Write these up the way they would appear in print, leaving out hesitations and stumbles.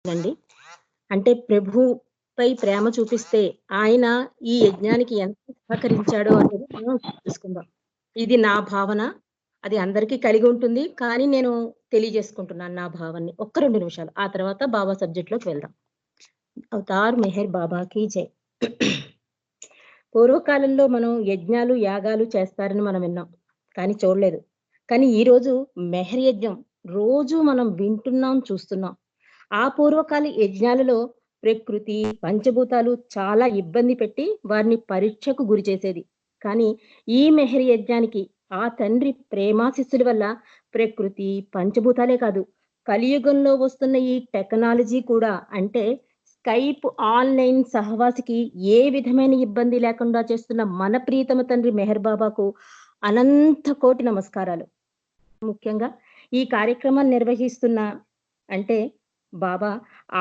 అండి. అంటే ప్రభువుపై ప్రేమ చూపిస్తే ఆయన ఈ యజ్ఞానికి ఎంత సహకరించాడో అనేది మనం తెలుసుకుందాం. ఇది నా భావన. అది అందరికీ కలిగి ఉంటుంది. కానీ నేను తెలియజేసుకుంటున్నాను నా భావనని. ఒక్క 2 నిమిషాలు. ఆ తర్వాత బాబా సబ్జెక్ట్‌లోకి వెళ్దాం. 'అవతార్ మెహర్ బాబా కీ జై.' పూర్వకాలంలో మనం యజ్ఞాలు, యాగాలు చేస్తారని మనం విన్నాం. కానీ చూడలేదు. కానీ ఈరోజు మెహర్ యజ్ఞం రోజు మనం వింటున్నాం, చూస్తున్నాం. ఆ పూర్వకాల యజ్ఞాలలో ప్రకృతి, పంచభూతాలు చాలా ఇబ్బంది పెట్టి వారిని పరీక్షకు గురి చేసేది. కానీ ఈ మెహర్ యజ్ఞానికి ఆ తండ్రి ప్రేమాశిస్సుల వల్ల ప్రకృతి, పంచభూతాలే కాదు, కలియుగంలో వస్తున్న ఈ టెక్నాలజీ కూడా అంటే స్కైప్ ఆన్‌లైన్ సహవాసికి ఏ విధమైన ఇబ్బంది లేకుండా చేస్తున్న మన ప్రియతమ తండ్రి మెహర్ బాబాకు అనంత కోటి నమస్కారాలు. ముఖ్యంగా ఈ కార్యక్రమాన్ని నిర్వహిస్తున్న అంటే బాబా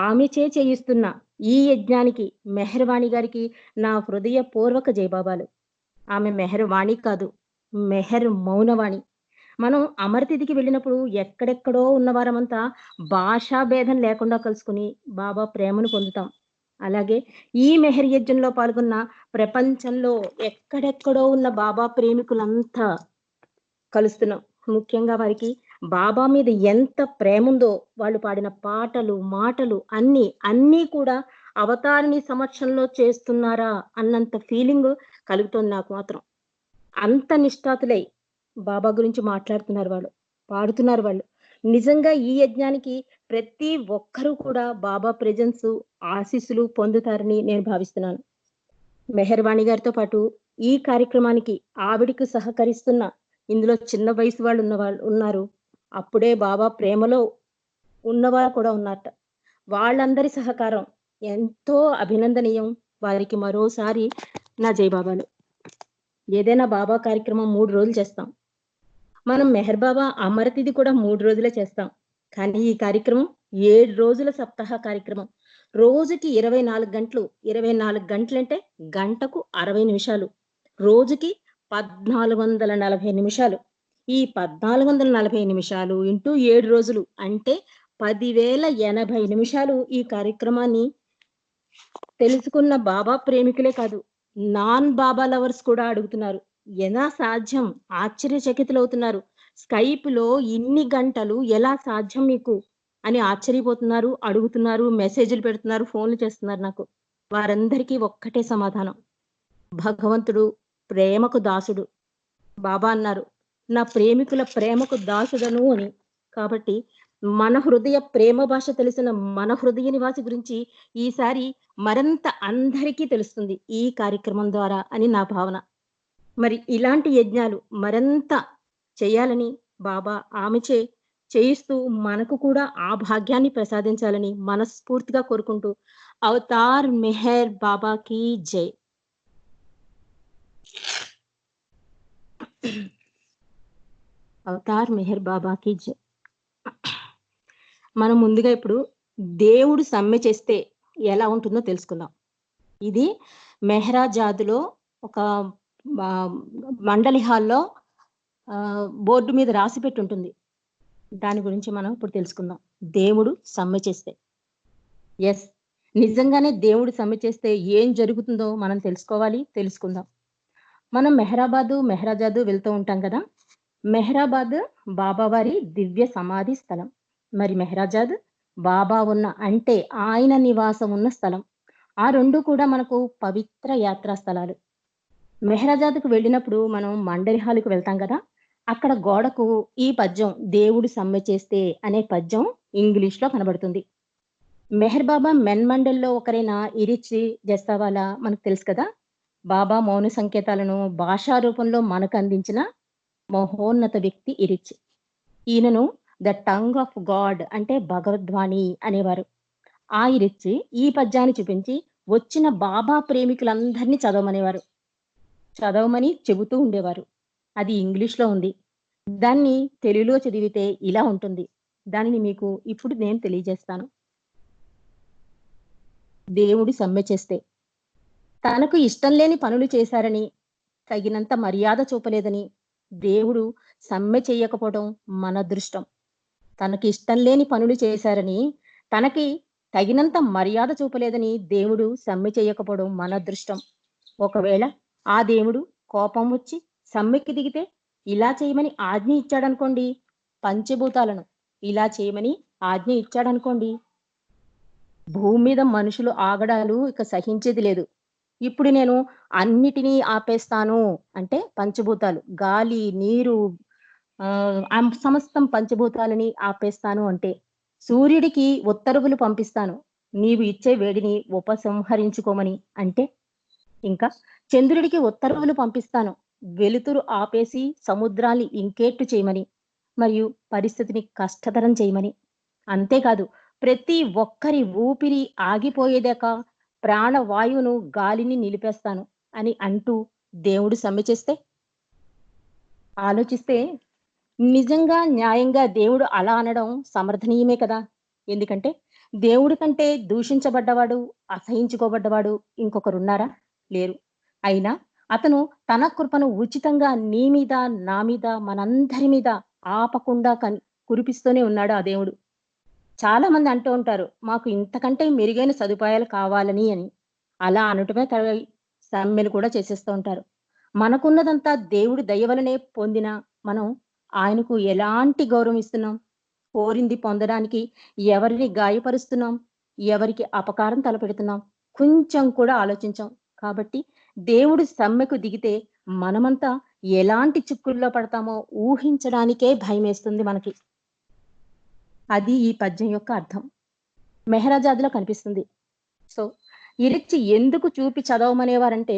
ఆమెచే చేయిస్తున్న ఈ యజ్ఞానికి మెహర్‌వాణి గారికి నా హృదయపూర్వక జయబాబాలు. ఆమె మెహర్‌వాణి కాదు, మెహర్ మౌనవాణి. మనం అమరతిథికి వెళ్ళినప్పుడు ఎక్కడెక్కడో ఉన్నవారమంతా భాషా భేదం లేకుండా కలుసుకొని బాబా ప్రేమను పొందుతాం. అలాగే ఈ మెహర్ యజ్ఞంలో పాల్గొన్న ప్రపంచంలో ఎక్కడెక్కడో ఉన్న బాబా ప్రేమికులంతా కలుస్తున్నాం. ముఖ్యంగా వారికి బాబా మీద ఎంత ప్రేముందో వాళ్ళు పాడిన పాటలు, మాటలు అన్నీ కూడా అవతారిణి సమక్షంలో చేస్తున్నారా అన్నంత ఫీలింగు కలుగుతోంది నాకు మాత్రం. అంత నిష్ఠాతులై బాబా గురించి మాట్లాడుతున్నారు వాళ్ళు. పాడుతున్నారు వాళ్ళు. నిజంగా ఈ యజ్ఞానికి ప్రతి ఒక్కరు కూడా బాబా ప్రెజెన్సు, ఆశీస్సులు పొందుతారని నేను భావిస్తున్నాను. మెహర్‌వాణి గారితో పాటు ఈ కార్యక్రమానికి ఆవిడకు సహకరిస్తున్న ఇందులో చిన్న వయసు వాళ్ళు ఉన్నారు. అప్పుడే బాబా ప్రేమలో ఉన్నవారు కూడా ఉన్నారట. వాళ్ళందరి సహకారం ఎంతో అభినందనీయం. వారికి మరోసారి నా జయబాబాలు. ఏదైనా బాబా కార్యక్రమం 3 రోజులు చేస్తాం. మనం మెహర్ బాబా అమరతిథి కూడా 3 రోజులే చేస్తాం. కానీ ఈ కార్యక్రమం 7 రోజుల సప్తాహ కార్యక్రమం. రోజుకి 24 గంటలు. 24 గంటలంటే గంటకు 60 నిమిషాలు. రోజుకి 1440 నిమిషాలు. ఈ 1440 నిమిషాలు ఇంటూ 7 రోజులు అంటే 10,080 నిమిషాలు ఈ కార్యక్రమాన్ని తెలుసుకున్న బాబా ప్రేమికులే కాదు, నాన్ బాబా లవర్స్ కూడా అడుగుతున్నారు. ఎలా సాధ్యం? ఆశ్చర్యచకితులవుతున్నారు. స్కైప్‌లో ఇన్ని గంటలు ఎలా సాధ్యం మీకు? అని ఆశ్చర్యపోతున్నారు, అడుగుతున్నారు, మెసేజ్‌లు పెడుతున్నారు, ఫోన్‌లు చేస్తున్నారు నాకు. వారందరికీ ఒక్కటే సమాధానం. భగవంతుడు ప్రేమకు దాసుడు. బాబా అన్నారు, నా ప్రేమికుల ప్రేమకు దాసుడను అని. కాబట్టి మన హృదయ ప్రేమ భాష తెలిసిన మన హృదయ నివాసి గురించి ఈసారి మరింత అందరికీ తెలుస్తుంది ఈ కార్యక్రమం ద్వారా అని నా భావన. మరి ఇలాంటి యజ్ఞాలు మరింత చేయాలని బాబా ఆమెచే చేయిస్తూ మనకు కూడా ఆ భాగ్యాన్ని ప్రసాదించాలని మనస్ఫూర్తిగా కోరుకుంటూ అవతార్ మెహర్ బాబా కీ జై. అవతార్ మెహర్ బాబా కీ జై. మనం ముందుగా ఇప్పుడు దేవుడు సమ్మె చేస్తే ఎలా ఉంటుందో తెలుసుకుందాం. ఇది మెహరాజాద్‌లో ఒక ఆహ్, మండలి హాల్‌లో బోర్డ్ మీద రాసిపెట్టి ఉంటుంది. దాని గురించి మనం ఇప్పుడు తెలుసుకుందాం. దేవుడు సమ్మె చేస్తే. యెస్. నిజంగానే దేవుడు సమ్మె చేస్తే ఏం జరుగుతుందో మనం తెలుసుకోవాలి, తెలుసుకుందాం. మనం మెహరాజాదు వెళ్తూ ఉంటాం కదా! మెహరాబాద్ బాబావారి దివ్య సమాధి స్థలం. మరి మెహరాజాద్ బాబా ఉన్న అంటే ఆయన నివాసం ఉన్న స్థలం. ఆ 2 కూడా మనకు పవిత్ర యాత్రా స్థలాలు. మెహరాజాద్‌కు వెళ్ళినప్పుడు మనం మండలి హాల్‌కి వెళ్తాం కదా! అక్కడ గోడకు ఈ పద్యం 'దేవుడు సమ్మె చేస్తే' అనే పద్యం ఇంగ్లీష్‌లో కనబడుతుంది. మెహర్ బాబా మెన్‌మండల్‌లో ఒకరైన ఇరిచి జస్సావాలా మనకు తెలుసు కదా! బాబా మౌన సంకేతాలను భాషా రూపంలో మనకందించిన మహోన్నత వ్యక్తి ఇరిచ్. ఈయనను ద టంగ్ ఆఫ్ గాడ్ అంటే భగవద్వాణి అనేవారు. ఆ ఇరిచ్ ఈ పద్యాన్ని చూపించి వచ్చిన బాబా ప్రేమికులందరినీ చదవమనేవారు. చదవమని చెబుతూ ఉండేవారు. అది ఇంగ్లీష్‌లో ఉంది. దాన్ని తెలుగులో చదివితే ఇలా ఉంటుంది. దానిని మీకు ఇప్పుడు నేను తెలియజేస్తాను. దేవుడు సమ్మె చేస్తే. తనకు ఇష్టం లేని పనులు చేశారని, తగినంత మర్యాద చూపలేదని, దేవుడు సమ్మె చెయ్యకపోవడం మన అదృష్టం. తనకి ఇష్టం లేని పనులు చేశారని, తనకి తగినంత మర్యాద చూపలేదని దేవుడు సమ్మె చేయకపోవడం మన అదృష్టం. ఒకవేళ ఆ దేవుడు కోపం వచ్చి సమ్మెకి దిగితే ఇలా చేయమని ఆజ్ఞ ఇచ్చాడనుకోండి, పంచభూతాలను ఇలా చేయమని ఆజ్ఞ ఇచ్చాడనుకోండి, భూమి మీద మనుషులు ఆగడాలు ఇక సహించేది లేదు. ఇప్పుడు నేను అన్నిటినీ ఆపేస్తాను అంటే పంచభూతాలు గాలి, నీరు, సమస్తం పంచభూతాలని ఆపేస్తాను అంటే, సూర్యుడికి ఉత్తర్వులు పంపిస్తాను. నీవు ఇచ్చే వేడిని ఉపసంహరించుకోమని అంటే, ఇంకా చంద్రుడికి ఉత్తర్వులు పంపిస్తాను. వెలుతురు ఆపేసి సముద్రాల్ని ఇంకేట్టు చేయమని, మరియు పరిస్థితిని కష్టతరం చేయమని. అంతేకాదు ప్రతి ఒక్కరి ఊపిరి ఆగిపోయేదాకా ప్రాణవాయువును, గాలిని నిలిపేస్తాను అని అంటూ దేవుడు సమ్మె చేస్తే, ఆలోచిస్తే నిజంగా న్యాయంగా దేవుడు అలా అనడం సమర్థనీయమే కదా! ఎందుకంటే దేవుడి కంటే దూషించబడ్డవాడు, అసహించుకోబడ్డవాడు ఇంకొకరున్నారా? లేరు. అయినా అతను తన కృపను ఉచితంగా నీ మీద, నా మీద, మనందరి మీద ఆపకుండా కురిపిస్తూనే ఉన్నాడు ఆ దేవుడు. చాలా మంది అంటూ ఉంటారు, మాకు ఇంతకంటే మెరుగైన సదుపాయాలు కావాలని అని. అలా అనటమే సమ్మెలు కూడా చేసేస్తూ ఉంటారు. మనకున్నదంతా దేవుడి దయ వలనే పొందినా, మనం ఆయనకు ఎలాంటి గౌరవం ఇస్తున్నాం? కోరింది పొందడానికి ఎవరిని గాయపరుస్తున్నాం? ఎవరికి అపకారం తలపెడుతున్నాం? కొంచెం కూడా ఆలోచించం. కాబట్టి దేవుడు సమ్మెకు దిగితే మనమంతా ఎలాంటి చిక్కుల్లో పడతామో ఊహించడానికే భయమేస్తుంది మనకి. అది ఈ పద్యం యొక్క అర్థం. మెహరాజాద్‌లో కనిపిస్తుంది. సో, ఇరిచ్చి ఎందుకు చూపి చదవమనేవారంటే,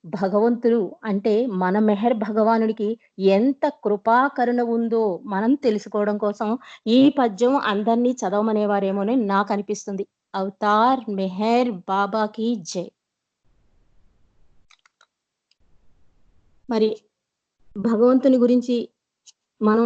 భగవంతుడు అంటే మన మెహర్ భగవానుడికి ఎంత కృపా కరుణ ఉందో మనం తెలుసుకోవడం కోసం ఈ పద్యం అందరిని చదవమనేవారేమోనని నాకనిపిస్తుంది. అవతార్ మెహర్ బాబాకి జై. మరి భగవంతుని గురించి మనం